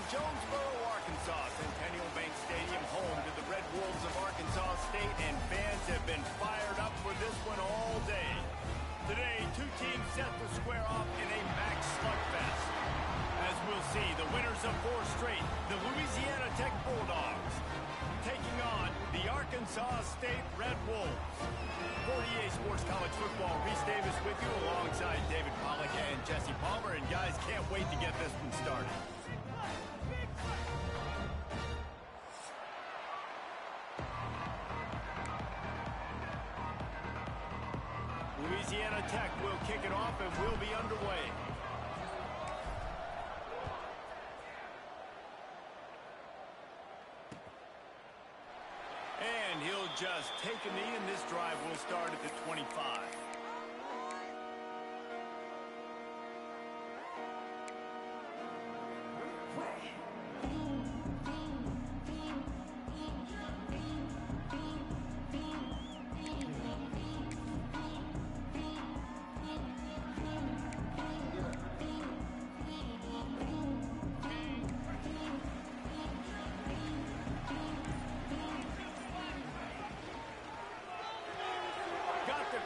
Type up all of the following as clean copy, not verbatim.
Jonesboro, Arkansas. Centennial Bank Stadium, home to the Red Wolves of Arkansas State, and fans have been fired up for this one all day. Today, two teams set to square off in a max slugfest. As we'll see, the winners of 4 straight, the Louisiana Tech Bulldogs, taking on the Arkansas State Red Wolves. For EA Sports College Football, Reese Davis with you alongside David Pollack and Jesse Palmer. And guys, can't wait to get this one started. Louisiana Tech will kick it off and we'll be underway. And he'll just take a knee, and this drive will start at the 25.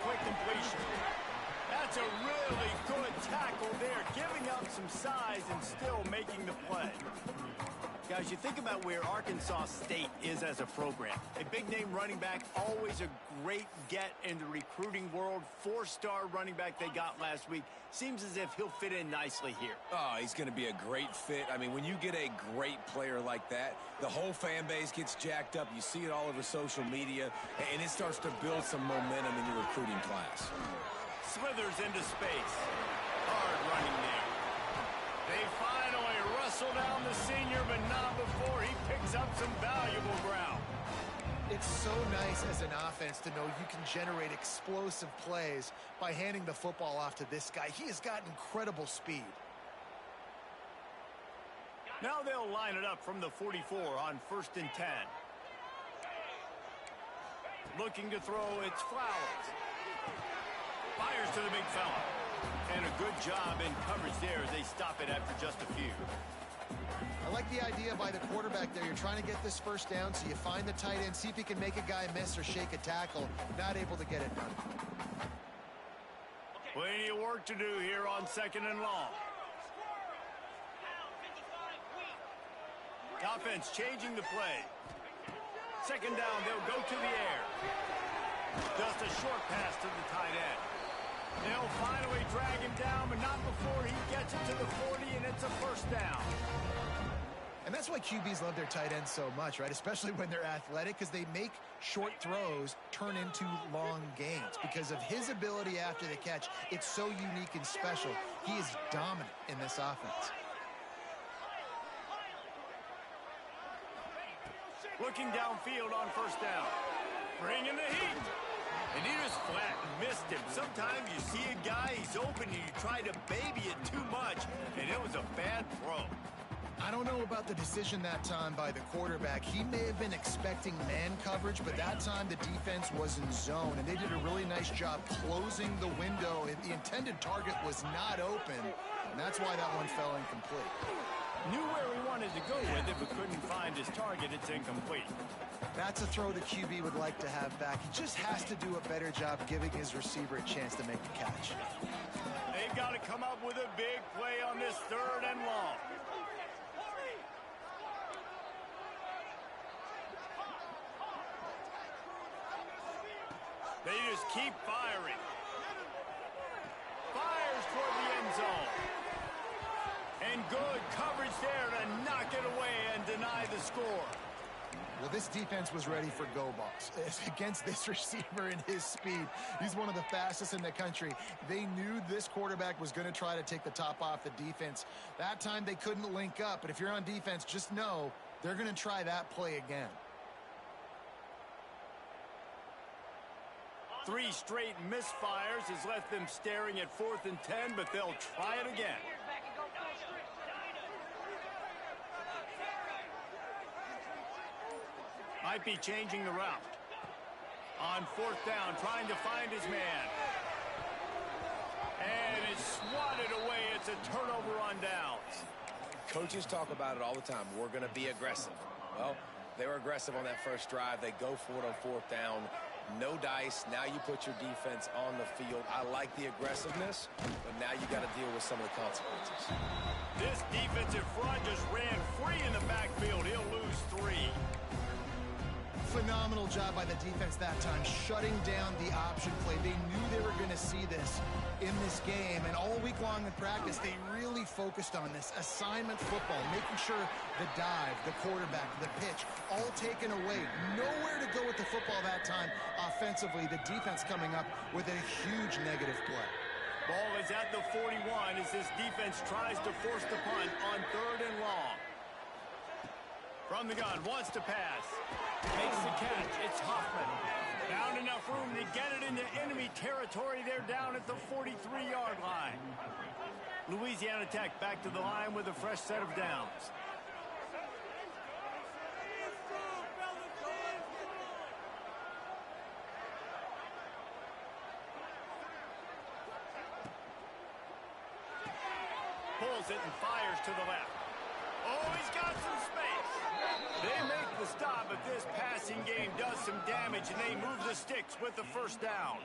Quick completion. That's a really good tackle there, giving up some size and still making the play. Guys, you think about where Arkansas State is as a program. A big-name running back, always a great get in the recruiting world. 4-star running back they got last week. Seems as if he'll fit in nicely here. Oh, he's going to be a great fit. I mean, when you get a great player like that, the whole fan base gets jacked up. You see it all over social media, and it starts to build some momentum in your recruiting class. Slithers into space. Hard running there. They finally wrestle down the senior, but not before he picks up some valuable ground. It's so nice as an offense to know you can generate explosive plays by handing the football off to this guy. He has got incredible speed. Now they'll line it up from the 44 on 1st and 10. Looking to throw, it's Flowers. Fires to the big fella. And a good job in coverage there as they stop it after just a few. I like the idea by the quarterback there. You're trying to get this first down, so you find the tight end, see if he can make a guy miss or shake a tackle. Not able to get it done. Plenty of work to do here on 2nd and long. The offense changing the play. 2nd down, they'll go to the air. Just a short pass to the tight end. They'll finally drag him down, but not before he gets it to the 40, and it's a 1st down. And that's why QBs love their tight ends so much, right? Especially when they're athletic, because they make short throws turn into long gains. Because of his ability after the catch, it's so unique and special. He is dominant in this offense. Looking downfield on 1st down. Bringing the heat. And he just flat missed him. Sometimes you see a guy, he's open, and you try to baby it too much, and it was a bad throw. I don't know about the decision that time by the quarterback. He may have been expecting man coverage, but that time the defense was in zone, and they did a really nice job closing the window. The intended target was not open, and that's why that one fell incomplete. Knew where he wanted to go with it, but couldn't find his target. It's incomplete. That's a throw the QB would like to have back. He just has to do a better job giving his receiver a chance to make the catch. They've got to come up with a big play on this 3rd and long. They just keep firing. Fires toward the end zone. And good coverage there to knock it away and deny the score. Well, this defense was ready for go balls against this receiver and his speed. He's one of the fastest in the country. They knew this quarterback was going to try to take the top off the defense. That time they couldn't link up, but if you're on defense, just know they're going to try that play again. 3 straight misfires has left them staring at 4th and 10, but they'll try it again. Might be changing the route. On 4th down, trying to find his man. And it's swatted away. It's a turnover on downs. Coaches talk about it all the time. We're going to be aggressive. Well, they were aggressive on that first drive. They go for it on fourth down. No dice. Now you put your defense on the field. I like the aggressiveness, but now you got to deal with some of the consequences. This defensive front just ran free in the backfield. He'll lose 3. Phenomenal job by the defense that time, shutting down the option play. They knew they were going to see this in this game, and all week long in practice, they really focused on this assignment football, making sure the dive, the quarterback, the pitch, all taken away. Nowhere to go with the football that time offensively. The defense coming up with a huge negative play. Ball is at the 41 as this defense tries to force the punt on 3rd and long. From the gun, wants to pass. Makes the catch. It's Hoffman. Found enough room to get it into enemy territory. They're down at the 43-yard line. Louisiana Tech back to the line with a fresh set of downs. Pulls it and fires to the left. Oh, he's got some space. They make the stop, but this passing game does some damage, and they move the sticks with the first down.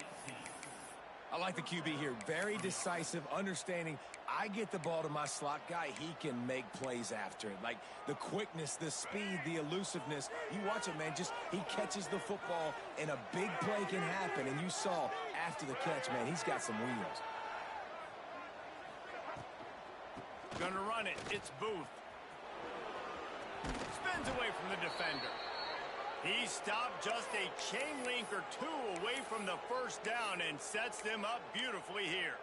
I like the QB here. Very decisive, understanding I get the ball to my slot guy, he can make plays after it. Like the quickness, the speed, the elusiveness. You watch it, man, just he catches the football, and a big play can happen. And you saw after the catch, man, he's got some wheels. Gonna run it. It's Booth. Spins away from the defender. He stopped just a chain link or 2 away from the first down and sets them up beautifully here.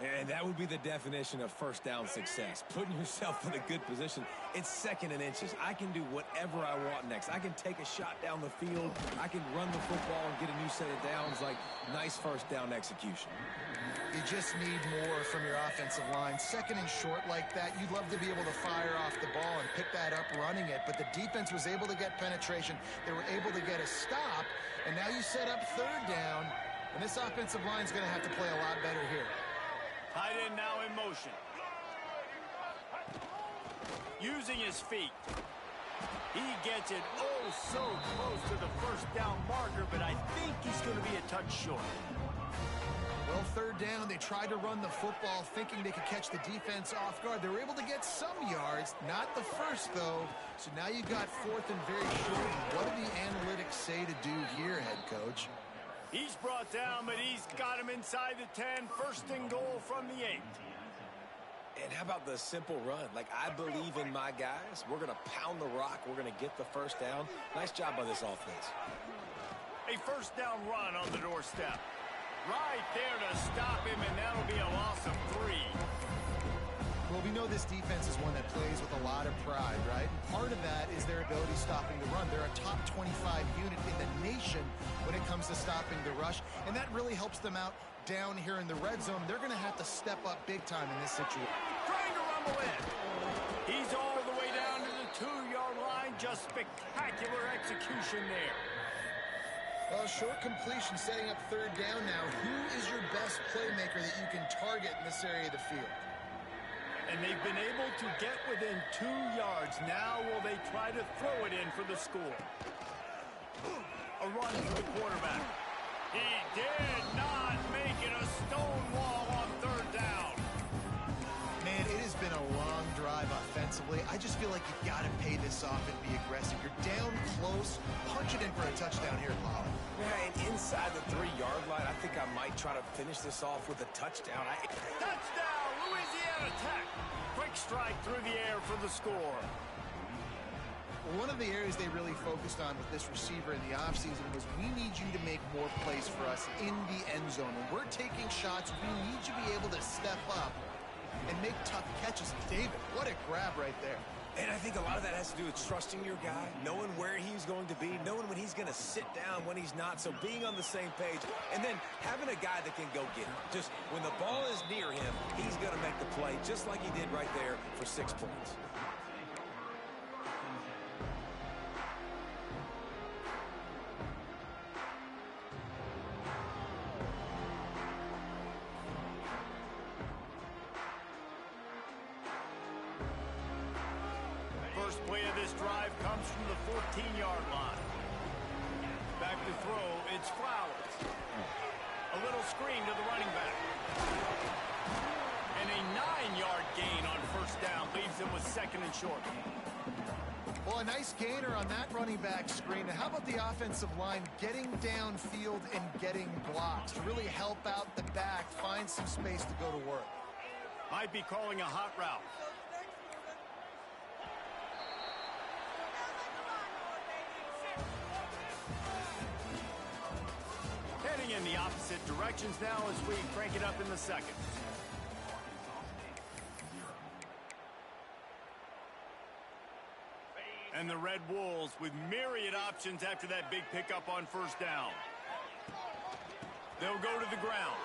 And that would be the definition of first down success. Putting yourself in a good position. It's 2nd and inches. I can do whatever I want next. I can take a shot down the field. I can run the football and get a new set of downs. Like, nice first down execution. You just need more from your offensive line. 2nd and short like that, you'd love to be able to fire off the ball and pick that up running it. But the defense was able to get penetration. They were able to get a stop. And now you set up 3rd down. And this offensive line is going to have to play a lot better here. Tight end now in motion. Using his feet. He gets it oh so close to the first down marker, but I think he's going to be a touch short. Well, 3rd down, they tried to run the football thinking they could catch the defense off guard. They were able to get some yards, not the first, though. So now you've got 4th and very short. What do the analytics say to do here, head coach? He's brought down, but he's got him inside the 10. 1st and goal from the 8. And how about the simple run? Like, I believe in my guys. We're going to pound the rock. We're going to get the first down. Nice job by this offense. A first down run on the doorstep. Right there to stop him, and that'll be a loss of 3. Well, we know this defense is one that plays with a lot of pride, right? And part of that is their ability stopping the run. They're a top 25 unit in the nation when it comes to stopping the rush, and that really helps them out down here in the red zone. They're going to have to step up big time in this situation. Trying to rumble in. He's all the way down to the 2-yard line. Just spectacular execution there. Well, short completion setting up 3rd down now. Who is your best playmaker that you can target in this area of the field? And they've been able to get within 2 yards. Now will they try to throw it in for the score? A run for the quarterback. He did not make it. A stone wall on 3rd down. Man, it has been a long drive offensively. I just feel like you've got to pay this off and be aggressive. You're down close. Punch it in for a touchdown here, Polly. Yeah, and inside the 3-yard line, I think I might try to finish this off with a touchdown. Touchdown, Louisiana Tech. Quick strike through the air for the score. One of the areas they really focused on with this receiver in the offseason was we need you to make more plays for us in the end zone. When we're taking shots, we need you to be able to step up and make tough catches. David, what a grab right there. And I think a lot of that has to do with trusting your guy, knowing where he's going to be, knowing when he's going to sit down, when he's not. So being on the same page, and then having a guy that can go get it. Just when the ball is near him, he's going to make the play, just like he did right there for 6 points. first play of this drive comes from the 14-yard line. Back to throw, it's Flowers. A little screen to the running back. And a 9-yard gain on first down leaves him with second and short. Well, a nice gainer on that running back screen. How about the offensive line getting downfield and getting blocks to really help out the back, find some space to go to work? Might be calling a hot route. Heading in the opposite directions now as we crank it up in the second. And the Red Wolves with myriad options after that big pickup on first down. They'll go to the ground.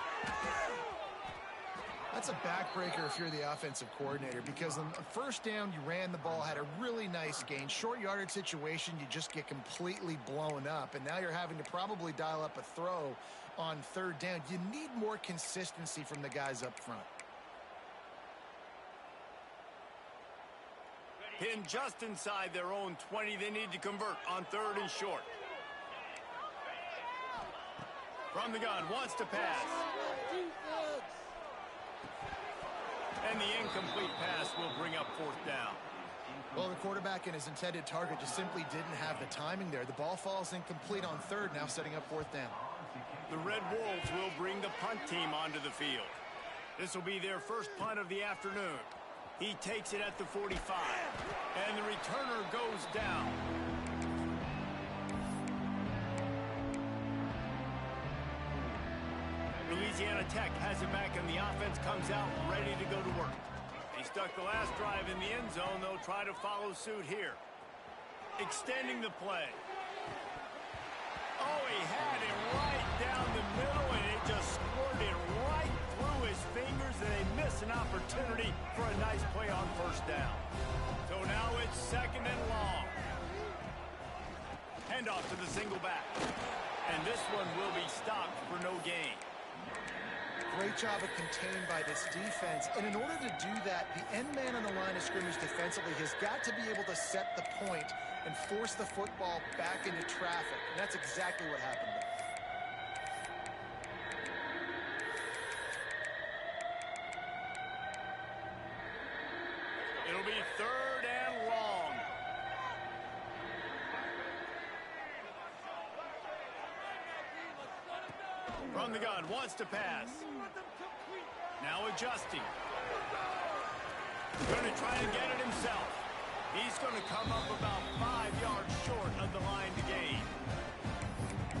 That's a backbreaker if you're the offensive coordinator, because on first down, you ran the ball, had a really nice gain. Short yardage situation, you just get completely blown up, and now you're having to probably dial up a throw on third down. You need more consistency from the guys up front. Pinned just inside their own 20. They need to convert on third and short. From the gun, wants to pass. And the incomplete pass will bring up fourth down. Well, the quarterback and his intended target just simply didn't have the timing there. The ball falls incomplete on third, now setting up fourth down. The Red Wolves will bring the punt team onto the field. This will be their first punt of the afternoon. He takes it at the 45, and the returner goes down. Louisiana Tech has it back, and the offense comes out ready to go to work. He stuck the last drive in the end zone. They'll try to follow suit here. Extending the play. Oh, he had it right down the middle, and it just squirted right through his fingers, and they miss an opportunity for a nice play on first down. So now it's second and long. Handoff to the single back. And this one will be stopped for no gain. Great job of contained by this defense. And in order to do that, the end man on the line of scrimmage defensively has got to be able to set the point and force the football back into traffic. And that's exactly what happened there. It'll be third and long. From the gun, wants to pass. Now adjusting. Going to try to get it himself. He's going to come up about 5 yards short of the line to gain.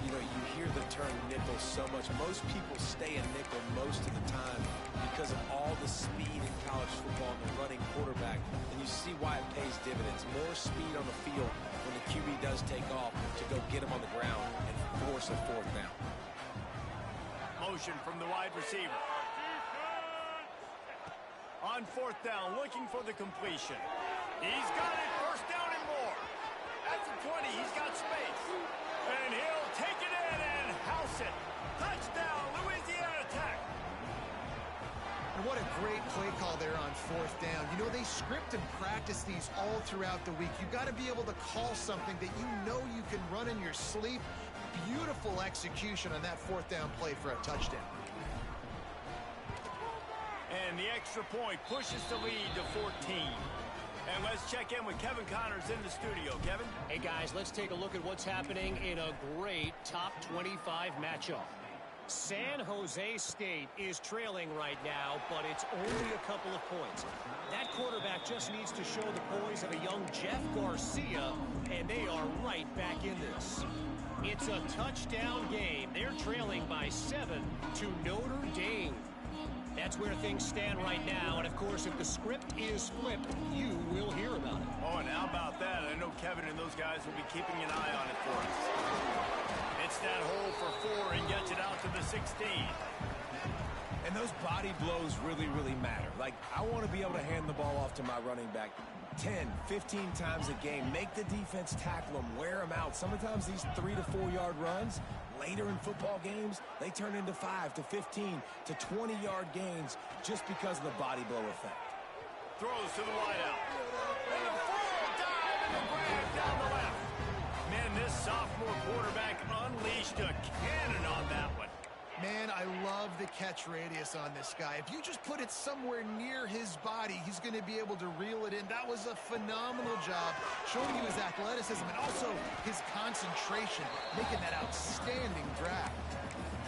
You know, you hear the term nickel so much. Most people stay a nickel most of the time because of all the speed in college football and the running quarterback. And you see why it pays dividends. More speed on the field when the QB does take off to go get him on the ground and force a fourth down. Motion from the wide receiver. On fourth down, looking for the completion. He's got it, first down and more. At the 20, he's got space. And he'll take it in and house it. Touchdown, Louisiana Tech. And what a great play call there on fourth down. You know, they script and practice these all throughout the week. You've got to be able to call something that you know you can run in your sleep. Beautiful execution on that fourth down play for a touchdown. And the extra point pushes the lead to 14. And let's check in with Kevin Connors in the studio. Kevin? Hey, guys, let's take a look at what's happening in a great top 25 matchup. San Jose State is trailing right now, but it's only a couple of points. That quarterback just needs to show the poise of a young Jeff Garcia, and they are right back in this. It's a touchdown game. They're trailing by 7 to Notre Dame. That's where things stand right now. And, of course, if the script is flipped, you will hear about it. Oh, and how about that? I know Kevin and those guys will be keeping an eye on it for us. It's that hole for 4 and gets it out to the 16. And those body blows really, really matter. Like, I want to be able to hand the ball off to my running back 10, 15 times a game. Make the defense tackle them, wear them out. Sometimes these 3 to 4 yard runs, later in football games, they turn into 5 to 15 to 20 yard gains just because of the body blow effect. Throws to the wideout. And a full down the grab down the left. Man, this sophomore quarterback unleashed a cannon on that one. Man, I love the catch radius on this guy. If you just put it somewhere near his body, he's going to be able to reel it in. That was a phenomenal job, showing you his athleticism and also his concentration, making that outstanding grab.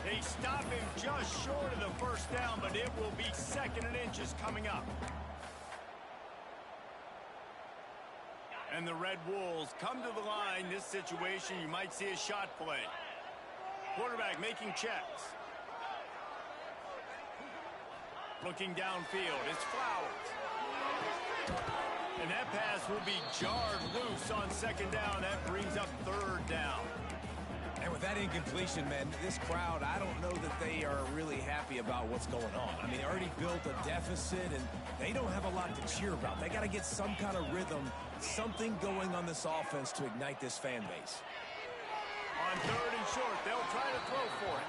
They stop him just short of the first down, but it will be 2nd and inches coming up. And the Red Wolves come to the line. This situation, you might see a shot play. Quarterback making checks. Looking downfield, it's Flowers. And that pass will be jarred loose on 2nd down. That brings up 3rd down. And with that incompletion, man, this crowd, I don't know that they are really happy about what's going on. I mean, they already built a deficit, and they don't have a lot to cheer about. They got to get some kind of rhythm, something going on this offense to ignite this fan base. On 3rd and short, they'll try to throw for it.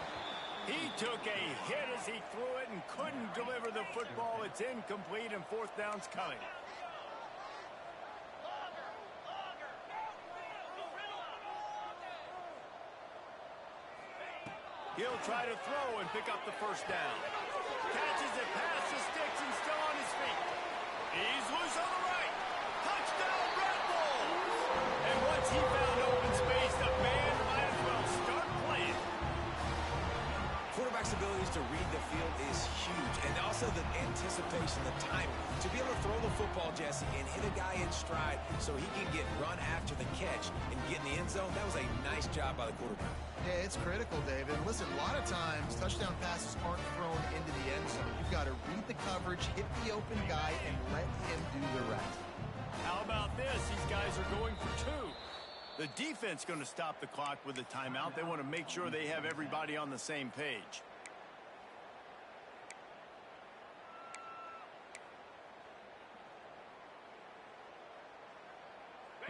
He took a hit as he threw it and couldn't deliver the football. It's incomplete, and 4th down's coming. He'll try to throw and pick up the 1st down. Catches it past the sticks and still on his feet. He's loose on the right. Touchdown, Red Bulls! And once he found open space, the band might as well start playing. Quarterback's abilities to read the field is huge, and also the anticipation, the timing. To be able to throw the football, Jesse, and hit a guy in stride so he can get run after the catch and get in the end zone, that was a nice job by the quarterback. Yeah, it's critical, David. Listen, a lot of times touchdown passes aren't thrown into the end zone. You've got to read the coverage, hit the open guy, and let him do the rest. How about this? These guys are going for 2. The defense going to stop the clock with a timeout. They want to make sure they have everybody on the same page.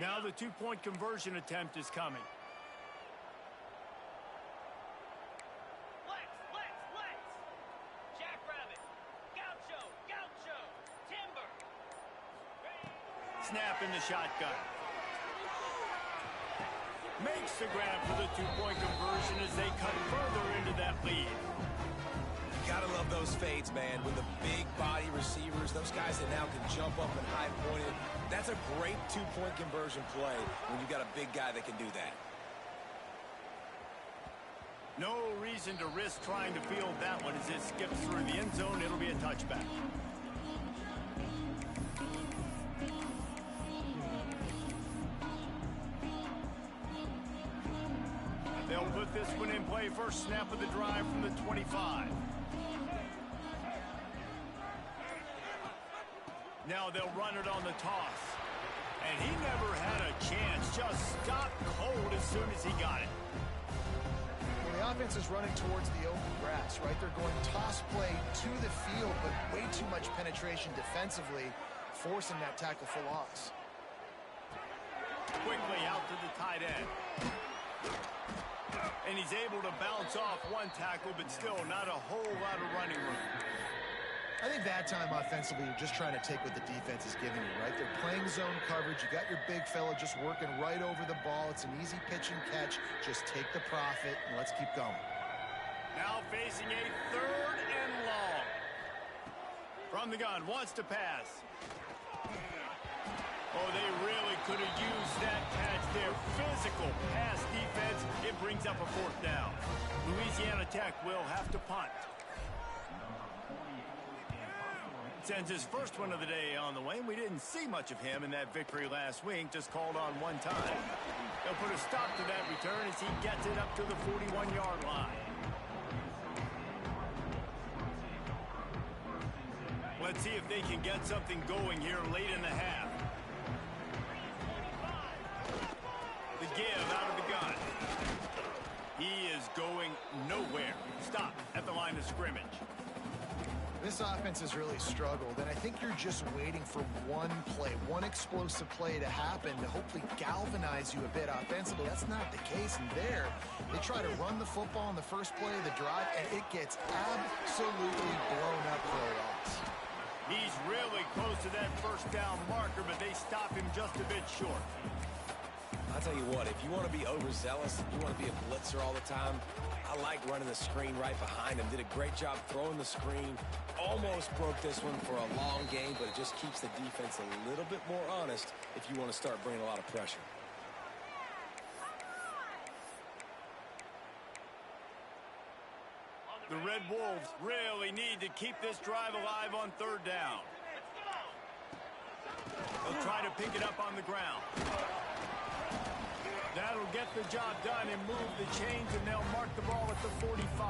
Now the 2-point conversion attempt is coming. Snap in the shotgun. Makes the grab for the 2-point conversion as they cut further into that lead. You gotta love those fades, man. With the big body receivers, those guys that now can jump up and high point it. That's a great 2-point conversion play when you got a big guy that can do that. No reason to risk trying to field that one as it skips through the end zone. It'll be a touchback. They'll put this one in play. First snap of the drive from the 25. Now they'll run it on the toss. And he never had a chance. Just stopped cold as soon as he got it. Well, the offense is running towards the open grass, right? They're going toss play to the field, but way too much penetration defensively, forcing that tackle for loss. Quickly out to the tight end. And he's able to bounce off one tackle, but still not a whole lot of running room. I think that time offensively, you're just trying to take what the defense is giving you, right? They're playing zone coverage. You got your big fella just working right over the ball. It's an easy pitch and catch. Just take the profit, and let's keep going. Now facing a 3rd and long. From the gun, wants to pass. Oh, they really could have used that catch there. Physical pass defense. It brings up a 4th down. Louisiana Tech will have to punt. Sends his first one of the day on the way. We didn't see much of him in that victory last week. Just called on one time. They'll put a stop to that return as he gets it up to the 41-yard line. Let's see if they can get something going here late in the half. The give out of the gun. He is going nowhere. Stop at the line of scrimmage. This offense has really struggled, and I think you're just waiting for one play, one explosive play to happen to hopefully galvanize you a bit offensively. That's not the case, and there, they try to run the football in the first play of the drive, and it gets absolutely blown up for a loss. He's really close to that first down marker, but they stop him just a bit short. I'll tell you what, if you want to be overzealous, you want to be a blitzer all the time, I like running the screen right behind him. Did a great job throwing the screen. Almost broke this one for a long game, but it just keeps the defense a little bit more honest if you want to start bringing a lot of pressure. The Red Wolves really need to keep this drive alive on third down. They'll try to pick it up on the ground. That'll get the job done and move the chains, and they'll mark the ball at the 45.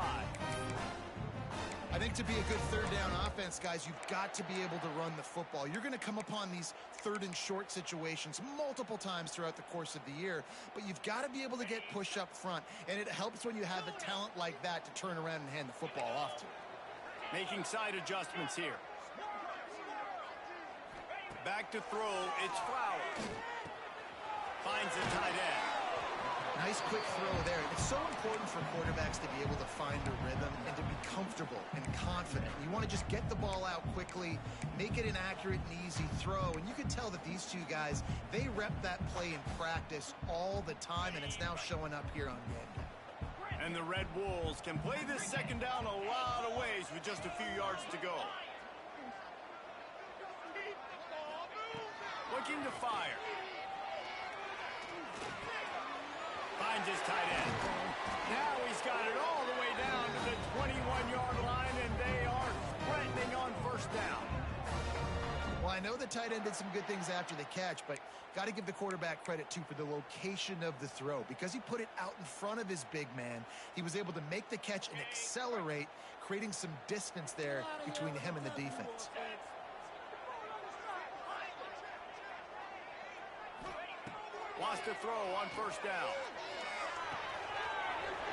I think to be a good third down offense, guys, you've got to be able to run the football. You're going to come upon these third and short situations multiple times throughout the course of the year, but you've got to be able to get push up front, and it helps when you have a talent like that to turn around and hand the football off to. Making side adjustments here. Back to throw, it's Flowers. Finds the tight end. Nice quick throw there. It's so important for quarterbacks to be able to find a rhythm and to be comfortable and confident. You want to just get the ball out quickly, make it an accurate and easy throw. And you can tell that these two guys, they rep that play in practice all the time, and it's now showing up here on game day. And the Red Wolves can play this second down a lot of ways with just a few yards to go. Looking to fire. Finds his tight end. Now he's got it all the way down to the 21-yard line, and they are threatening on first down. Well, I know the tight end did some good things after the catch, but got to give the quarterback credit, too, for the location of the throw. Because he put it out in front of his big man, he was able to make the catch and accelerate, creating some distance there between him and the defense. Wants to throw on first down.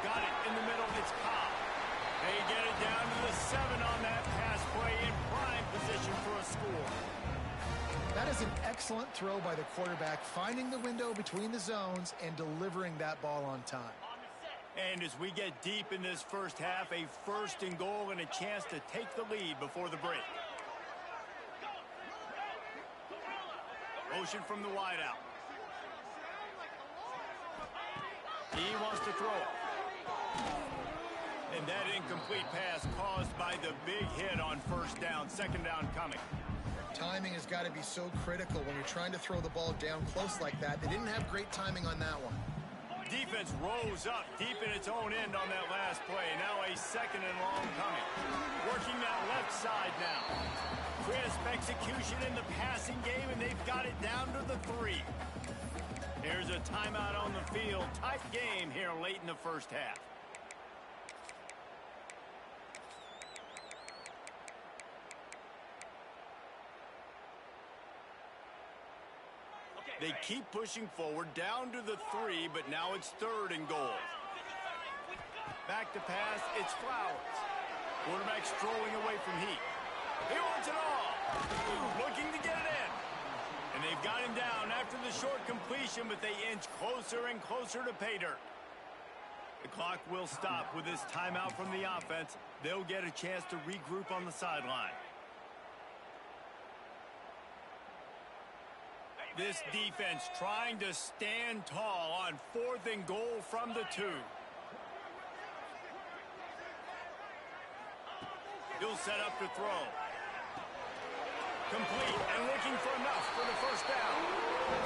Got it in the middle. It's Cobb. They get it down to the 7 on that pass play, in prime position for a score. That is an excellent throw by the quarterback, finding the window between the zones and delivering that ball on time. And as we get deep in this first half, a first and goal and a chance to take the lead before the break. Motion from the wideout. He wants to throw it. And that incomplete pass caused by the big hit on first down. Second down coming. Timing has got to be so critical when you're trying to throw the ball down close like that. They didn't have great timing on that one. Defense rose up deep in its own end on that last play. Now a second and long coming. Working that left side now. Crisp execution in the passing game, and they've got it down to the 3. Here's a timeout on the field. Tight game here late in the first half. They keep pushing forward down to the 3, but now it's third and goal. Back to pass, it's Flowers. Quarterback strolling away from Heat. He wants it all. Looking to get it in. And they've got him down after the short completion, but they inch closer and closer to pay dirt. The clock will stop with this timeout from the offense. They'll get a chance to regroup on the sideline. This defense trying to stand tall on fourth and goal from the 2. He'll set up to throw. Complete and looking for enough for the first down.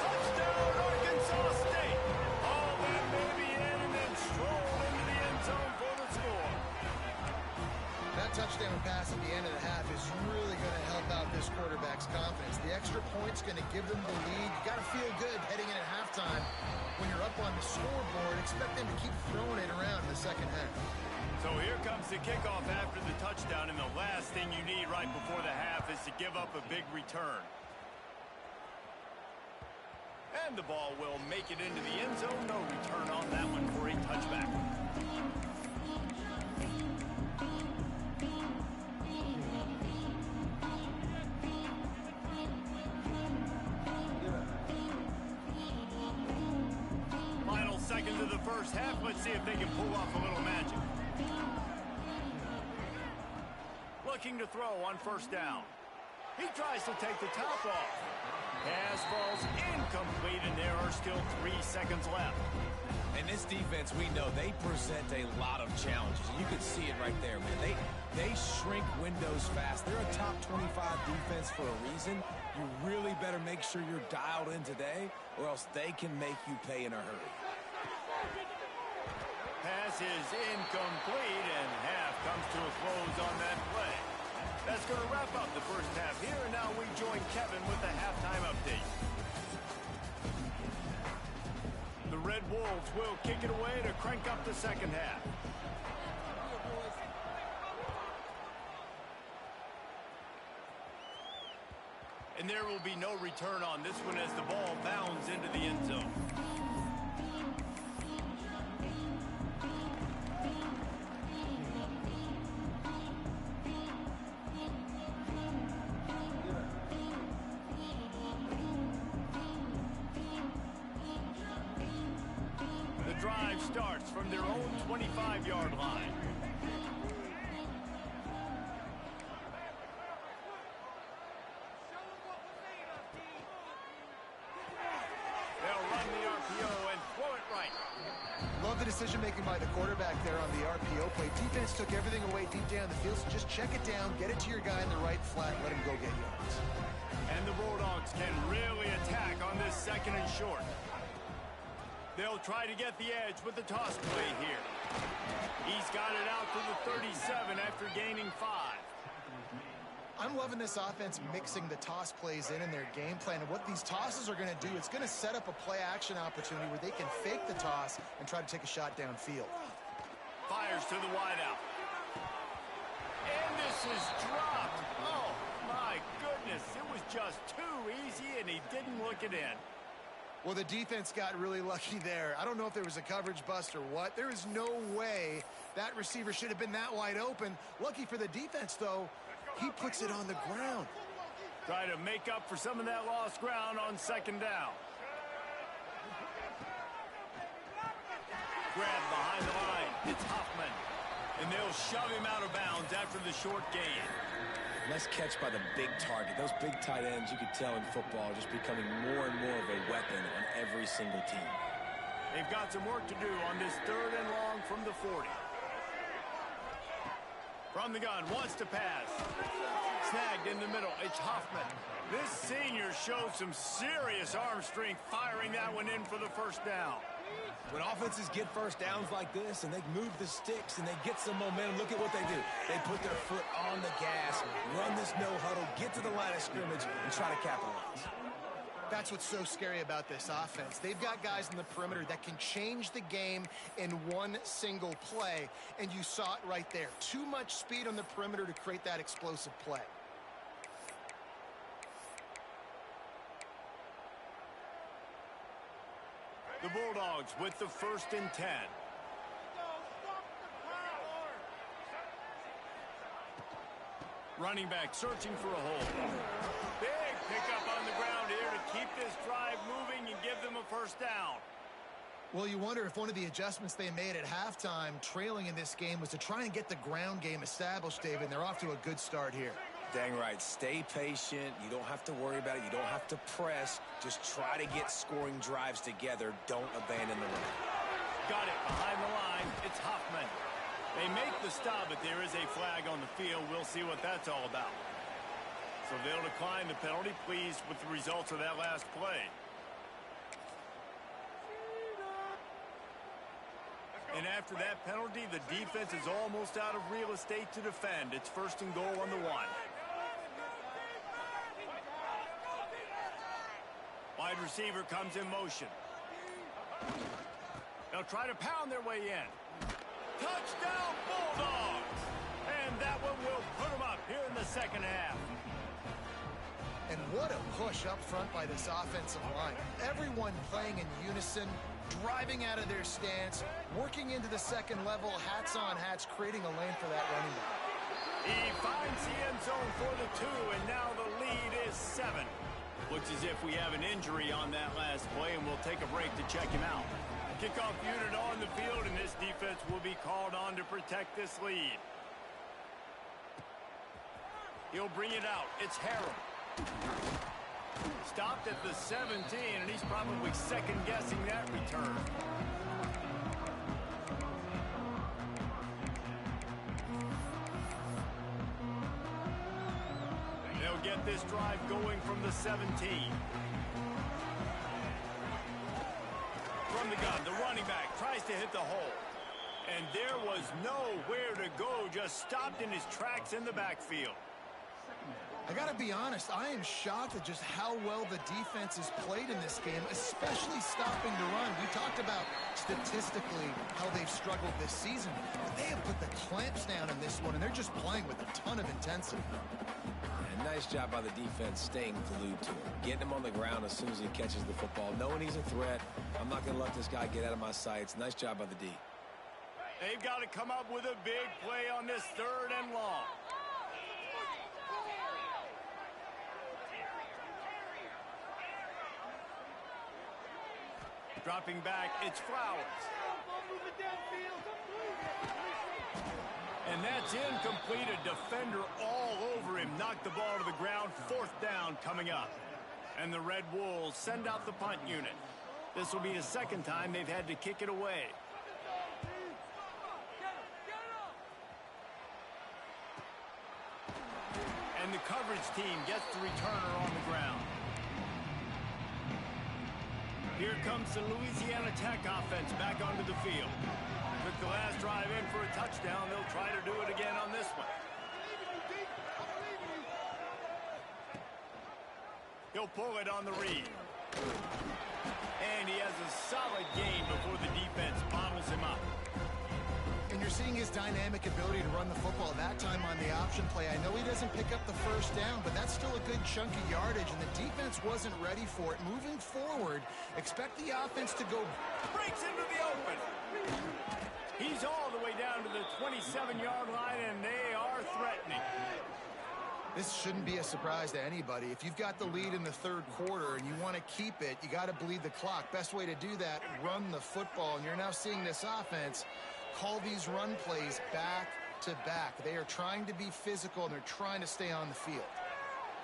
Touchdown, Arkansas State. All that baby in and then stroll into the end zone for the score. That touchdown pass at the end of the half is really going to help out this quarterback's confidence. The extra point's going to give them the lead. You got to feel good heading in at halftime. When you're up on the scoreboard, expect them to keep throwing it around in the second half. So here comes the kickoff after the touchdown, and the last thing you need right before the half is to give up a big return. And the ball will make it into the end zone. No return on that one for a touchback. Final seconds of the first half. Let's see if they can pull off a little magic. Looking to throw on first down. He tries to take the top off. Pass falls incomplete, and there are still 3 seconds left. And this defense, we know, they present a lot of challenges. And you can see it right there, man. They shrink windows fast. They're a top 25 defense for a reason. You really better make sure you're dialed in today, or else they can make you pay in a hurry. Pass is incomplete, and half comes to a close on that play. That's going to wrap up the first half here, and now we join Kevin with the halftime update. The Red Wolves will kick it away to crank up the second half. And there will be no return on this one as the ball bounds into the end zone. The drive starts from their own 25-yard line. They'll run the RPO and throw it right. Love the decision-making by the quarterback there on the RPO play. Defense took everything away deep down the field, so just check it down, get it to your guy in the right flat, let him go get yards. And the Bulldogs can really attack on this second and short. They'll try to get the edge with the toss play here. He's got it out to the 37 after gaining 5. I'm loving this offense mixing the toss plays in their game plan. And what these tosses are going to do, it's going to set up a play-action opportunity where they can fake the toss and try to take a shot downfield. Fires to the wideout. And this is dropped. Oh, my goodness. It was just too easy, and he didn't look it in. Well, the defense got really lucky there. I don't know if there was a coverage bust or what. There is no way that receiver should have been that wide open. Lucky for the defense, though, he puts it on the ground. Try to make up for some of that lost ground on second down. Grab behind the line. It's Hoffman. And they'll shove him out of bounds after the short gain. Nice catch by the big target. Those big tight ends, you could tell in football, are just becoming more and more of a weapon on every single team. They've got some work to do on this 3rd and long from the 40. From the gun, wants to pass. Snagged in the middle, it's Hoffman. This senior shows some serious arm strength firing that one in for the first down. When offenses get first downs like this and they move the sticks and they get some momentum, look at what they do. They put their foot on the gas, run this no huddle, get to the line of scrimmage, and try to capitalize. That's what's so scary about this offense. They've got guys in the perimeter that can change the game in one single play, and you saw it right there. Too much speed on the perimeter to create that explosive play. The Bulldogs with the 1st and 10. Running back searching for a hole. Big pickup on the ground here to keep this drive moving and give them a first down. Well, you wonder if one of the adjustments they made at halftime, trailing in this game, was to try and get the ground game established, David, and they're off to a good start here. Dang right. Stay patient. You don't have to worry about it. You don't have to press. Just try to get scoring drives together. Don't abandon the run. Got it behind the line. It's Hoffman. They make the stop, but there is a flag on the field. We'll see what that's all about. So they'll decline the penalty. Pleased with the results of that last play. And after that penalty, the defense is almost out of real estate to defend. It's 1st and goal on the 1. Wide receiver comes in motion. They'll try to pound their way in. Touchdown, Bulldogs! And that one will put them up here in the second half. And what a push up front by this offensive line. Everyone playing in unison, driving out of their stance, working into the second level, hats on hats, creating a lane for that running back. He finds the end zone for the 2, and now the lead is 7. Looks as if we have an injury on that last play, and we'll take a break to check him out. Kickoff unit on the field, and this defense will be called on to protect this lead. He'll bring it out. It's Harrell. Stopped at the 17, and he's probably second-guessing that return. They'll get this drive going from the 17. From the gun, the running back tries to hit the hole. And there was nowhere to go, just stopped in his tracks in the backfield. I got to be honest, I am shocked at just how well the defense has played in this game, especially stopping the run. We talked about statistically how they've struggled this season, but they have put the clamps down in this one, and they're just playing with a ton of intensity. And nice job by the defense staying glued to him, getting him on the ground as soon as he catches the football, knowing he's a threat. I'm not going to let this guy get out of my sights. Nice job by the D. They've got to come up with a big play on this 3rd and long. Dropping back, it's Flowers. And that's incomplete. A defender all over him. Knocked the ball to the ground. 4th down coming up. And the Red Wolves send out the punt unit. This will be the 2nd time they've had to kick it away. And the coverage team gets the returner on the ground. Here comes the Louisiana Tech offense back onto the field. Took the last drive in for a touchdown. They'll try to do it again on this one. He'll pull it on the read. And he has a solid gain before the defense bottles him up. And you're seeing his dynamic ability to run the football, that time on the option play. I know he doesn't pick up the 1st down, but that's still a good chunk of yardage, and the defense wasn't ready for it. Moving forward, expect the offense to go. Breaks into the open. He's all the way down to the 27-yard line, and they are threatening. This shouldn't be a surprise to anybody. If you've got the lead in the 3rd quarter and you want to keep it, you got to bleed the clock. Best way to do that, run the football. And you're now seeing this offense call these run plays back to back. They are trying to be physical, and they're trying to stay on the field.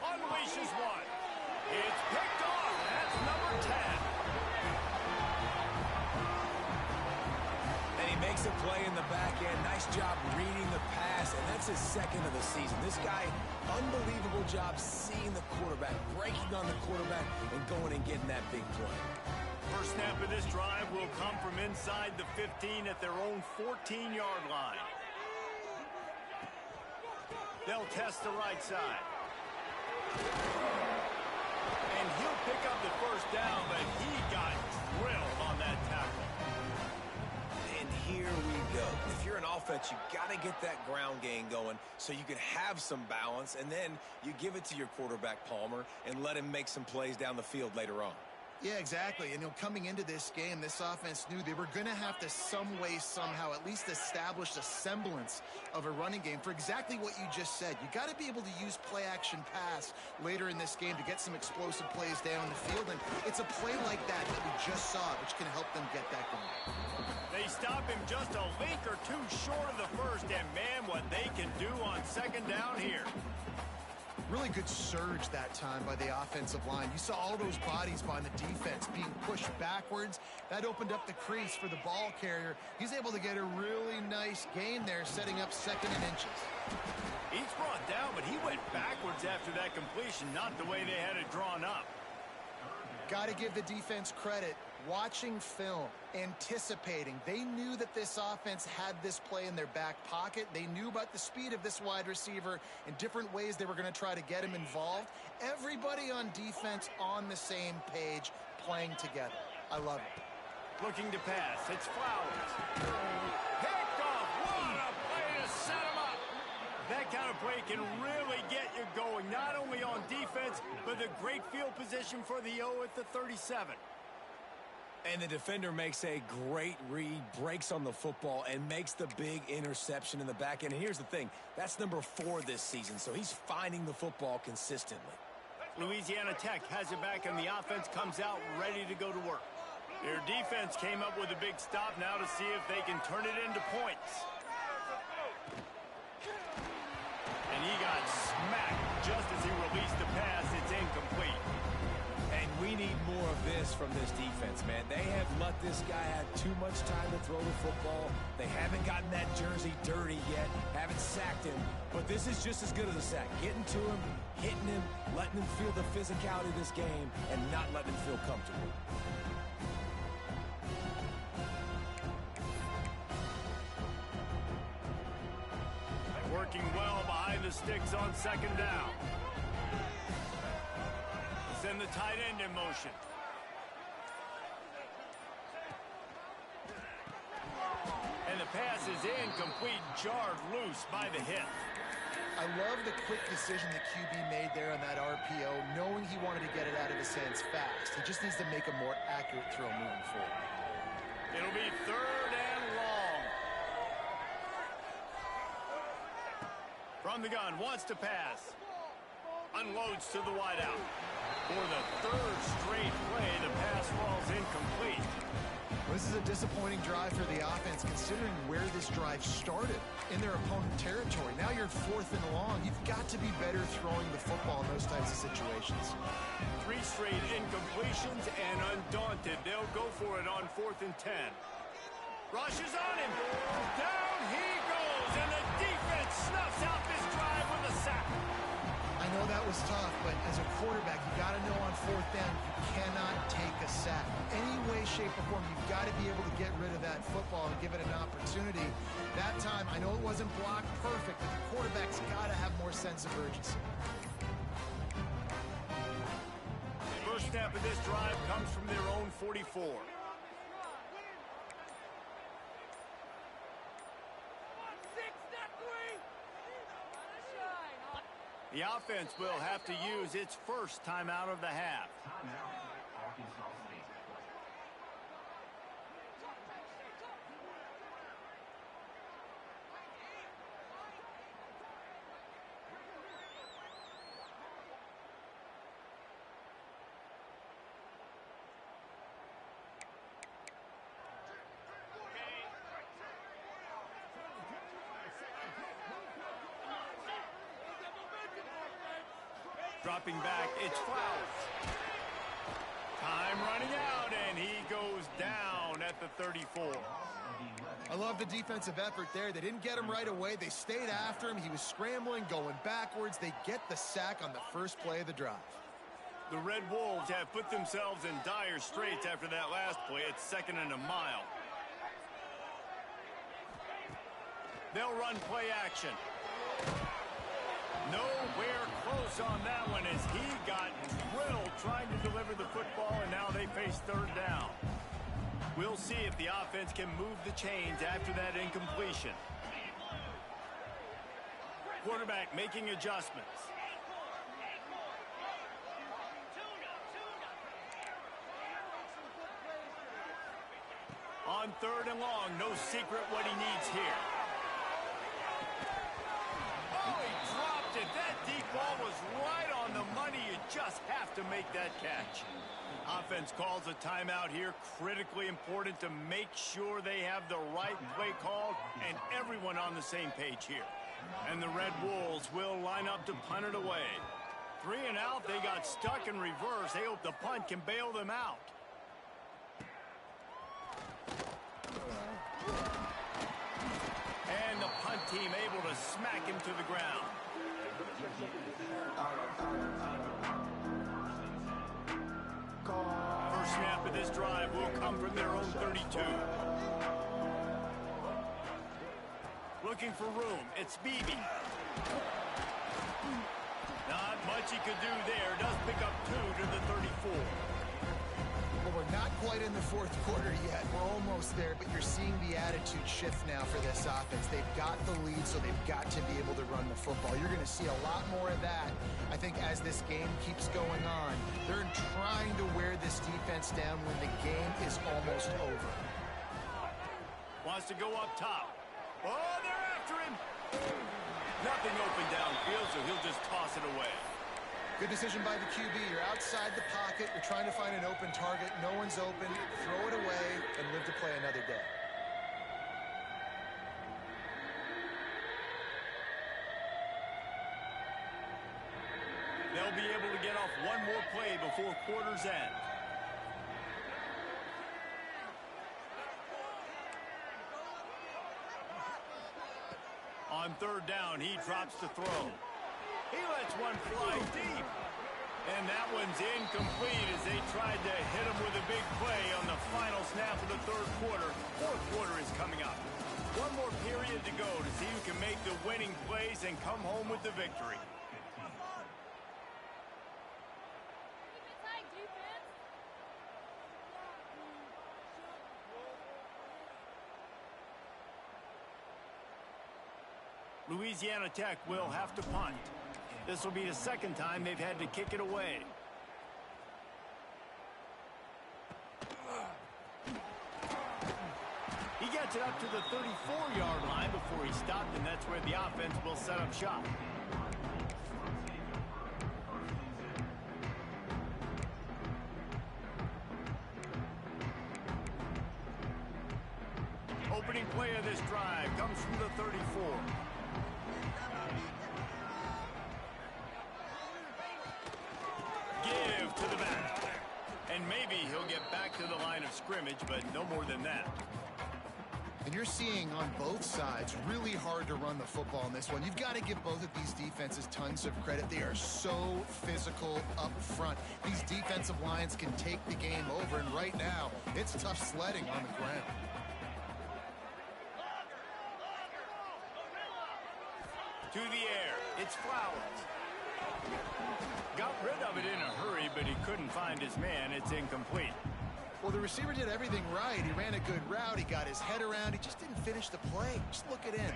Unleashes one. It's picked off. That's number 10. And he makes a play in the back end. Nice job reading the pass, and that's his 2nd of the season. This guy, unbelievable job seeing the quarterback, breaking on the quarterback, and going and getting that big play. First snap of this drive will come from inside the 15 at their own 14-yard line. They'll test the right side. And he'll pick up the 1st down, but he got drilled on that tackle. And here we go. If you're an offense, you got to get that ground game going so you can have some balance, and then you give it to your quarterback, Palmer, and let him make some plays down the field later on. Yeah, exactly. And coming into this game, this offense knew they were going to have to some way, somehow, at least establish a semblance of a running game for exactly what you just said. You got to be able to use play-action pass later in this game to get some explosive plays down the field. And it's a play like that we just saw, which can help them get that going. They stop him just a link or two short of the 1st, and man, what they can do on 2nd down here. Really good surge that time by the offensive line. You saw all those bodies by the defense being pushed backwards. That opened up the crease for the ball carrier. He's able to get a really nice gain there, setting up 2nd and inches. He's brought down, but he went backwards after that completion, not the way they had it drawn up. Got to give the defense credit. Watching film, anticipating. They knew that this offense had this play in their back pocket. They knew about the speed of this wide receiver and different ways they were going to try to get him involved. Everybody on defense on the same page, playing together. I love it. Looking to pass. It's Flowers. Picked off. What a play to set him up. That kind of play can really get you going, not only on defense, but a great field position for the O at the 37. And the defender makes a great read, breaks on the football, and makes the big interception in the back end. And here's the thing, that's number 4 this season, so he's finding the football consistently. Louisiana Tech has it back, and the offense comes out ready to go to work. Their defense came up with a big stop now to see if they can turn it into points. And he got smacked from this defense, man. They have let this guy have too much time to throw the football. They haven't gotten that jersey dirty yet, haven't sacked him. But this is just as good as a sack. Getting to him, hitting him, letting him feel the physicality of this game, and not letting him feel comfortable. Working well behind the sticks on second down. Send the tight end in motion. And the pass is incomplete, jarred loose by the hit. I love the quick decision the QB made there on that RPO, knowing he wanted to get it out of his hands fast. He just needs to make a more accurate throw moving forward. It'll be third and long. From the gun, wants to pass. Unloads to the wideout. For the third straight play, the pass falls incomplete. This is a disappointing drive for the offense, considering where this drive started, in their opponent territory. Now you're fourth and long. You've got to be better throwing the football in those types of situations. 3 straight incompletions, and undaunted, they'll go for it on 4th and 10. Rushes on him. Down he goes, and the defense snuffs out this drive with a sack. I know that was tough, but as a quarterback, you got to know on 4th down, you cannot take a sack. Any way, shape, or form, you've got to be able to get rid of that football and give it an opportunity. That time, I know it wasn't blocked perfect, but the quarterback's got to have more sense of urgency. The first snap of this drive comes from their own 44. The offense will have to use its first timeout of the half. Dropping back, it's Flowers. Time running out, and he goes down at the 34. I love the defensive effort there. They didn't get him right away. They stayed after him. He was scrambling, going backwards. They get the sack on the first play of the drive. The Red Wolves have put themselves in dire straits after that last play. It's 2nd and a mile. They'll run play action. Nowhere close on that one as he got drilled trying to deliver the football, and now they face 3rd down. We'll see if the offense can move the chains after that incompletion. Quarterback making adjustments. On 3rd and long, no secret what he needs here. That deep ball was right on the money. You just have to make that catch. Offense calls a timeout here. Critically important to make sure they have the right play called and everyone on the same page here. And the Red Wolves will line up to punt it away. 3 and out. They got stuck in reverse. They hope the punt can bail them out. And the punt team able to smack him to the ground. First snap of this drive will come from their own 32. Looking for room. It's Beebe. Not much he could do there. Does pick up 2 to the 34. Well, we're not quite in the 4th quarter yet. We're almost there, but you're seeing the attitude shift now for this offense. They've got the lead, so they've got to be able to run the football. You're going to see a lot more of that, I think, as this game keeps going on. They're trying to wear this defense down when the game is almost over. Wants to go up top. Oh, they're after him. Nothing open downfield, so he'll just toss it away. Good decision by the QB. You're outside the pocket. You're trying to find an open target. No one's open. Throw it away and live to play another day. They'll be able to get off one more play before quarter's end. On third down, he drops to throw. He lets one fly deep. And that one's incomplete as they tried to hit him with a big play on the final snap of the third quarter. Fourth quarter is coming up. One more period to go to see who can make the winning plays and come home with the victory. Louisiana Tech will have to punt. This will be the second time they've had to kick it away. He gets it up to the 34-yard line before he stopped, and that's where the offense will set up shop. Opening play of this drive comes from the 34. Give to the back. And maybe he'll get back to the line of scrimmage, but no more than that. And you're seeing on both sides really hard to run the football in this one. You've got to give both of these defenses tons of credit. They are so physical up front. These defensive lines can take the game over, and right now, it's tough sledding on the ground. To the air, it's Flowers. Got rid of it in a hurry, but he couldn't find his man. It's incomplete. Well, the receiver did everything right. He ran a good route. He got his head around. He just didn't finish the play. Just look it in.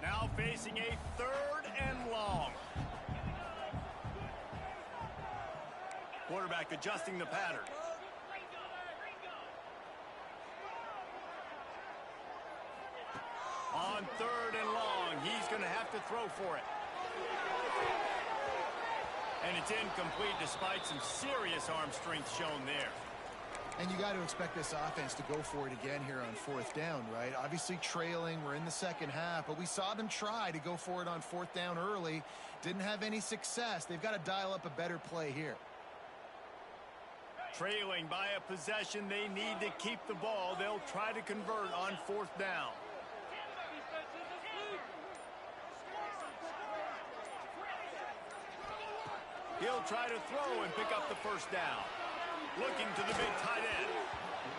Now facing a third and long. Quarterback adjusting the pattern. On third and long, he's going to have to throw for it. And it's incomplete despite some serious arm strength shown there. And you got to expect this offense to go for it again here on fourth down, right? Obviously trailing, we're in the second half, but we saw them try to go for it on fourth down early. Didn't have any success. They've got to dial up a better play here. Trailing by a possession, they need to keep the ball. They'll try to convert on fourth down. He'll try to throw and pick up the first down. Looking to the big tight end.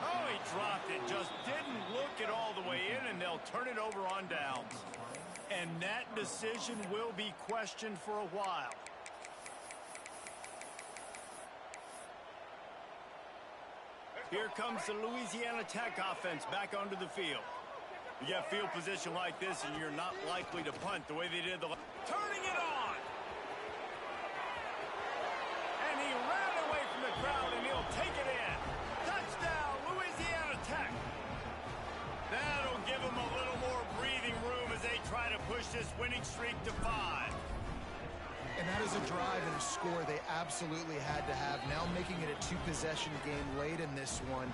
Oh, he dropped it. Just didn't look it all the way in, and they'll turn it over on downs. And that decision will be questioned for a while. Here comes the Louisiana Tech offense back onto the field. You get field position like this, and you're not likely to punt the way they did the... Turning it on! And he ran away from the crowd, and he'll take it in. Touchdown, Louisiana Tech. That'll give them a little more breathing room as they try to push this winning streak to 5. And that is a drive and a score they absolutely had to have. Now making it a two-possession game late in this one.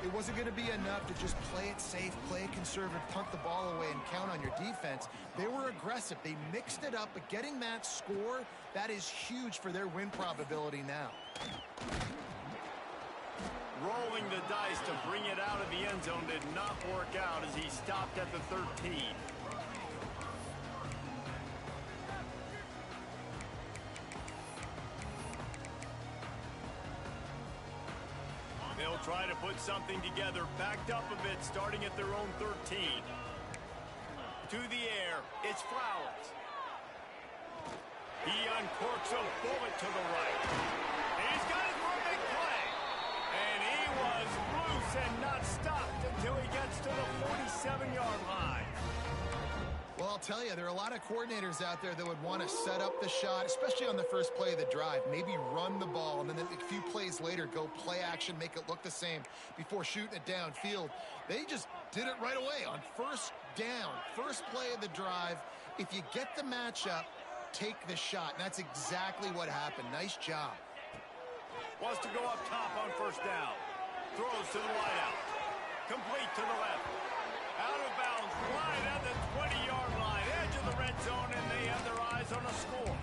It wasn't going to be enough to just play it safe, play it conservative, punt the ball away, and count on your defense. They were aggressive. They mixed it up, but getting that score, that is huge for their win probability now. Rolling the dice to bring it out of the end zone did not work out as he stopped at the 13. They'll try to put something together, backed up a bit, starting at their own 13. To the air, it's Flowers. He uncorks a bullet to the right. He's got it for a big play. And he was loose and not stopped until he gets to the 47-yard line. Well, I'll tell you, there are a lot of coordinators out there that would want to set up the shot, especially on the first play of the drive, maybe run the ball, and then a few plays later go play action, make it look the same before shooting it downfield. They just did it right away on first down, first play of the drive. If you get the matchup, take the shot. And that's exactly what happened. Nice job. Wants to go up top on first down. Throws to the wideout. Complete to the left. Out of bounds, right at the 20-yard line. Edge of the red zone, and they have their eyes on a score.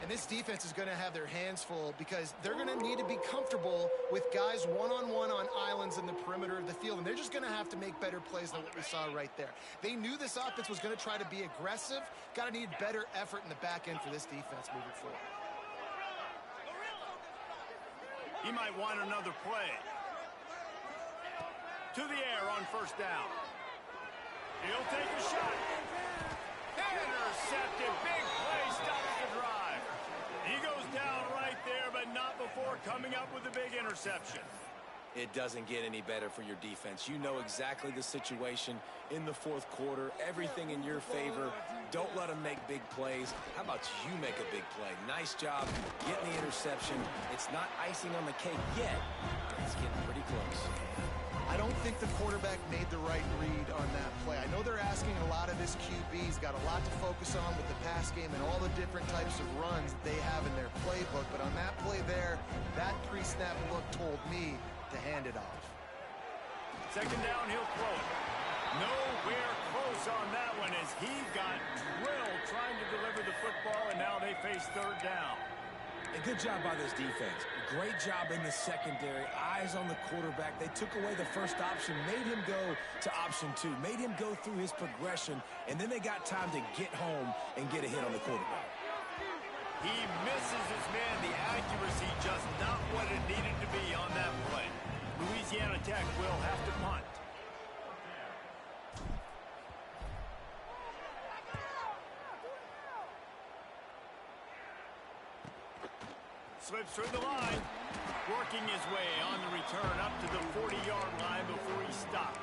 And this defense is going to have their hands full because they're going to need to be comfortable with guys one-on-one on islands in the perimeter of the field, and they're just going to have to make better plays than what we saw right there. They knew this offense was going to try to be aggressive. Got to need better effort in the back end for this defense moving forward. He might want another play. To the air on first down. He'll take a shot. Intercepted. Big play stops the drive. He goes down right there, but not before coming up with a big interception. It doesn't get any better for your defense. You know exactly the situation in the fourth quarter. Everything in your favor. Don't let them make big plays. How about you make a big play? Nice job getting the interception. It's not icing on the cake yet, but it's getting pretty close. I don't think the quarterback made the right read on that play. I know they're asking a lot of this QB. He's got a lot to focus on with the pass game and all the different types of runs that they have in their playbook. But on that play there, that pre-snap look told me to hand it off. Second down, he'll throw it. Nowhere close on that one as he got drilled trying to deliver the football, and now they face third down. A good job by this defense. Great job in the secondary. Eyes on the quarterback. They took away the first option, made him go to option 2, made him go through his progression, and then they got time to get home and get a hit on the quarterback. He misses his man. The accuracy just not what it needed to be on that play. Louisiana Tech will have to punt. Slips through the line, working his way on the return up to the 40-yard line before he stopped.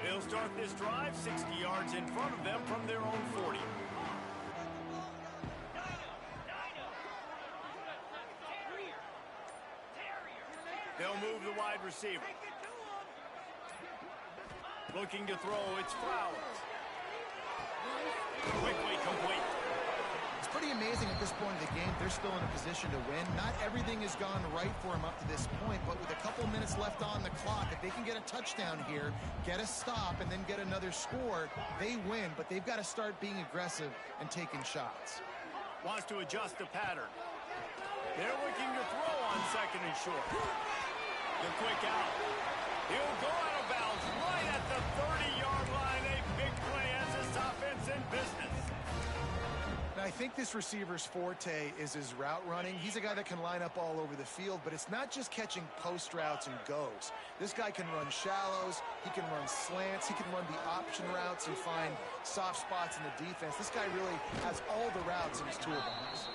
They'll start this drive 60 yards in front of them from their own 40. They'll move the wide receiver. Looking to throw, it's Flowers. Quickly complete. It's pretty amazing at this point of the game. They're still in a position to win. Not everything has gone right for them up to this point, but with a couple minutes left on the clock, if they can get a touchdown here, get a stop, and then get another score, they win. But they've got to start being aggressive and taking shots. Wants to adjust the pattern. They're looking to throw on second and short. The quick out. He'll go out of bounds right at the 30-yard line. A big play as this offense in business. Now, I think this receiver's forte is his route running. He's a guy that can line up all over the field, but it's not just catching post routes and goes. This guy can run shallows, he can run slants, he can run the option routes and find soft spots in the defense. This guy really has all the routes in his toolbox.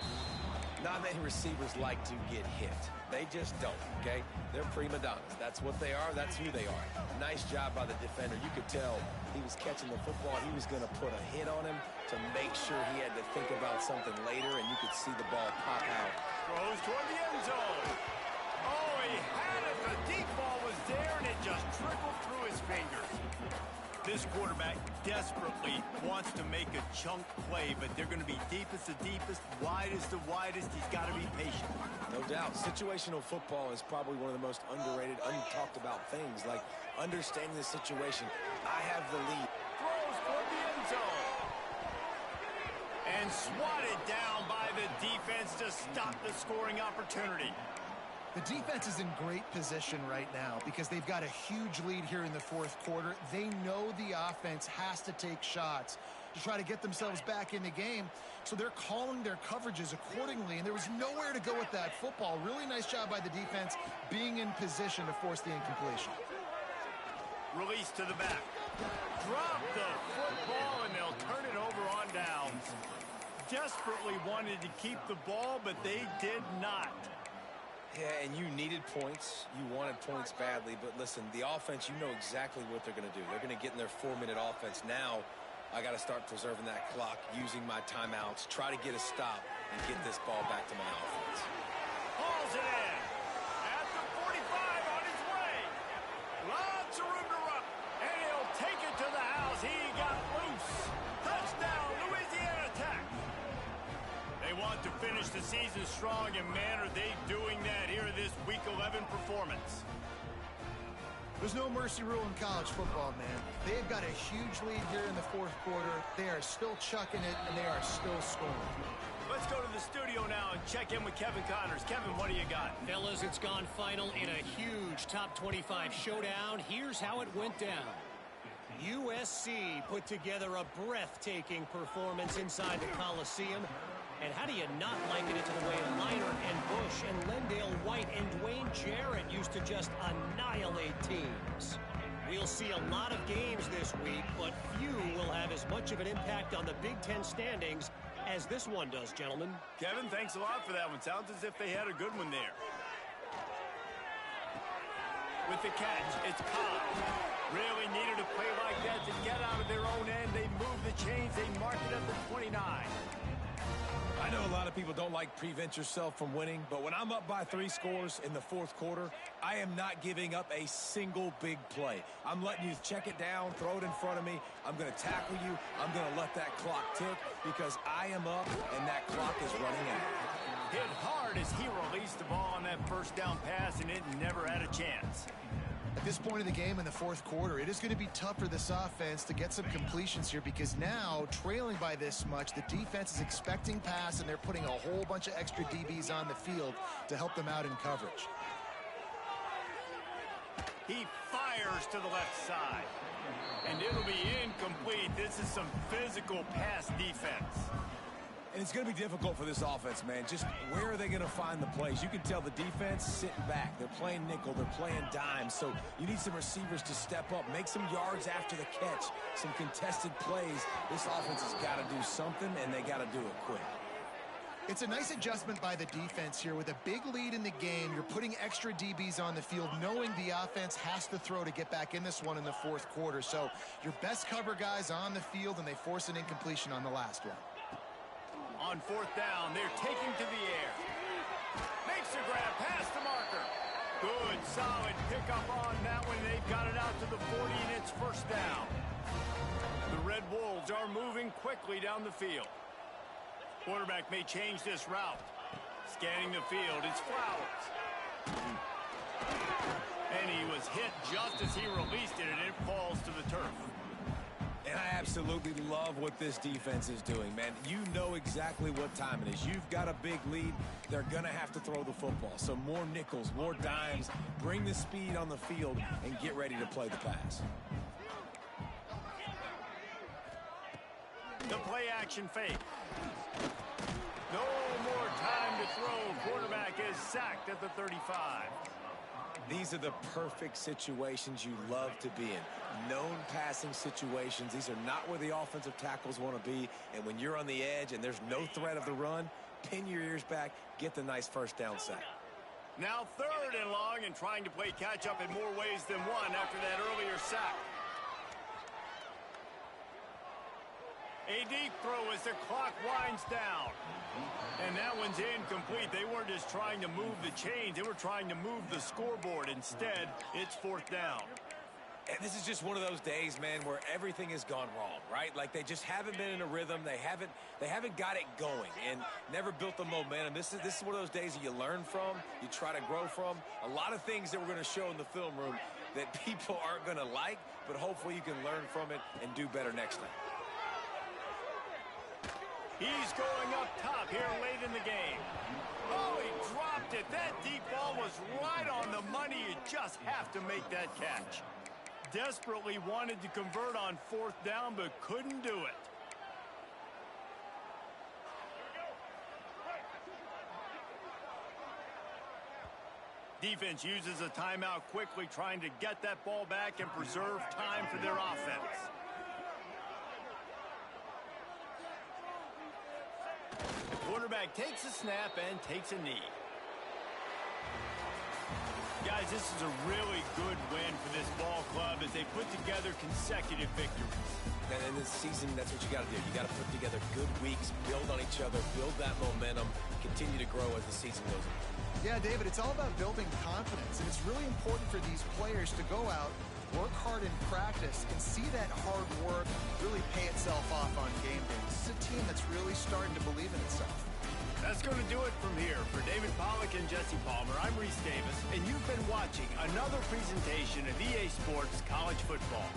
Not many receivers like to get hit. They just don't, okay? They're prima donnas. That's what they are. That's who they are. Nice job by the defender. You could tell he was catching the football. He was going to put a hit on him to make sure he had to think about something later, and you could see the ball pop out. Throws toward the end zone. Oh, he had it. The deep ball was there, and it just trickled through his fingers. This quarterback desperately wants to make a chunk play, but they're going to be deepest to deepest, widest to widest. He's got to be patient. No doubt. Situational football is probably one of the most underrated, untalked about things, like understanding the situation. I have the lead. Throws toward the end zone. And swatted down by the defense to stop the scoring opportunity. The defense is in great position right now because they've got a huge lead here in the fourth quarter. They know the offense has to take shots to try to get themselves back in the game, so they're calling their coverages accordingly, and there was nowhere to go with that football. Really nice job by the defense being in position to force the incompletion. Release to the back. Drop the football, and they'll turn it over on downs. Desperately wanted to keep the ball, but they did not. Yeah, and you needed points. You wanted points badly. But listen, the offense, you know exactly what they're going to do. They're going to get in their 4-minute offense. Now, I got to start preserving that clock, using my timeouts, try to get a stop, and get this ball back to my offense. Hauls it in. At the 45 on his way. Lots of room to run. And he'll take it to the house. He got loose. Touchdown, Louisiana Tech. They want to finish the season strong, and man, are they doing that here in this Week 11 performance. There's no mercy rule in college football, man. They've got a huge lead here in the fourth quarter. They are still chucking it, and they are still scoring. Let's go to the studio now and check in with Kevin Connors. Kevin, what do you got? Fellas, it's gone final in a huge top 25 showdown. Here's how it went down. USC put together a breathtaking performance inside the Coliseum. And how do you not liken it to the way Leinart and Bush and Lendale White and Dwayne Jarrett used to just annihilate teams? We'll see a lot of games this week, but few will have as much of an impact on the Big Ten standings as this one does, gentlemen. Kevin, thanks a lot for that one. Sounds as if they had a good one there. With the catch, it's Cobb. Really needed a play like that to get out of their own end. They move the chains. They mark it at the 29. I know a lot of people don't like prevent yourself from winning, but when I'm up by 3 scores in the fourth quarter, I am not giving up a single big play. I'm letting you check it down, throw it in front of me. I'm going to tackle you. I'm going to let that clock tick because I am up and that clock is running out. Hit hard as he released the ball on that first down pass, and it never had a chance. At this point in the game in the fourth quarter, it is going to be tough for this offense to get some completions here because now, trailing by this much, the defense is expecting pass, and they're putting a whole bunch of extra DBs on the field to help them out in coverage. He fires to the left side, and it'll be incomplete. This is some physical pass defense. And it's going to be difficult for this offense, man. Just where are they going to find the plays? You can tell the defense sitting back. They're playing nickel. They're playing dime. So you need some receivers to step up, make some yards after the catch, some contested plays. This offense has got to do something, and they got to do it quick. It's a nice adjustment by the defense here. With a big lead in the game, you're putting extra DBs on the field, knowing the offense has to throw to get back in this one in the fourth quarter. So your best cover guys on the field, and they force an incompletion on the last one. On fourth down, they're taking to the air. Makes a grab past the marker. Good, solid pickup on that one. They've got it out to the 40, and it's first down. The Red Wolves are moving quickly down the field. Quarterback may change this route. Scanning the field, it's Flowers. And he was hit just as he released it, and it falls to the turf. And I absolutely love what this defense is doing, man. You know exactly what time it is. You've got a big lead. They're going to have to throw the football. So more nickels, more dimes. Bring the speed on the field and get ready to play the pass. The play action fake. No more time to throw. Quarterback is sacked at the 35. These are the perfect situations you love to be in. Known passing situations. These are not where the offensive tackles want to be. And when you're on the edge and there's no threat of the run, pin your ears back, get the nice first down sack. Now 3rd and long, and trying to play catch-up in more ways than one after that earlier sack. A deep throw as the clock winds down. And that one's incomplete. They weren't just trying to move the chains. They were trying to move the scoreboard. Instead, it's 4th down. And this is just one of those days, man, where everything has gone wrong, right? Like they just haven't been in a rhythm. They haven't got it going and never built the momentum. This is one of those days that you learn from, you try to grow from. A lot of things that we're going to show in the film room that people aren't going to like, but hopefully you can learn from it and do better next time. He's going up top here late in the game. Oh, he dropped it. That deep ball was right on the money. You just have to make that catch. Desperately wanted to convert on 4th down, but couldn't do it. Defense uses a timeout quickly, trying to get that ball back and preserve time for their offense. The quarterback takes a snap and takes a knee. Guys, this is a really good win for this ball club as they put together consecutive victories. And in this season, that's what you got to do. You got to put together good weeks, build on each other, build that momentum, continue to grow as the season goes on. Yeah, David, it's all about building confidence, and it's really important for these players to go out, work hard in practice, and see that hard work really pay itself off on game day. This is a team that's really starting to believe in itself. That's going to do it from here. For David Pollack and Jesse Palmer, I'm Reese Davis, and you've been watching another presentation of EA Sports College Football.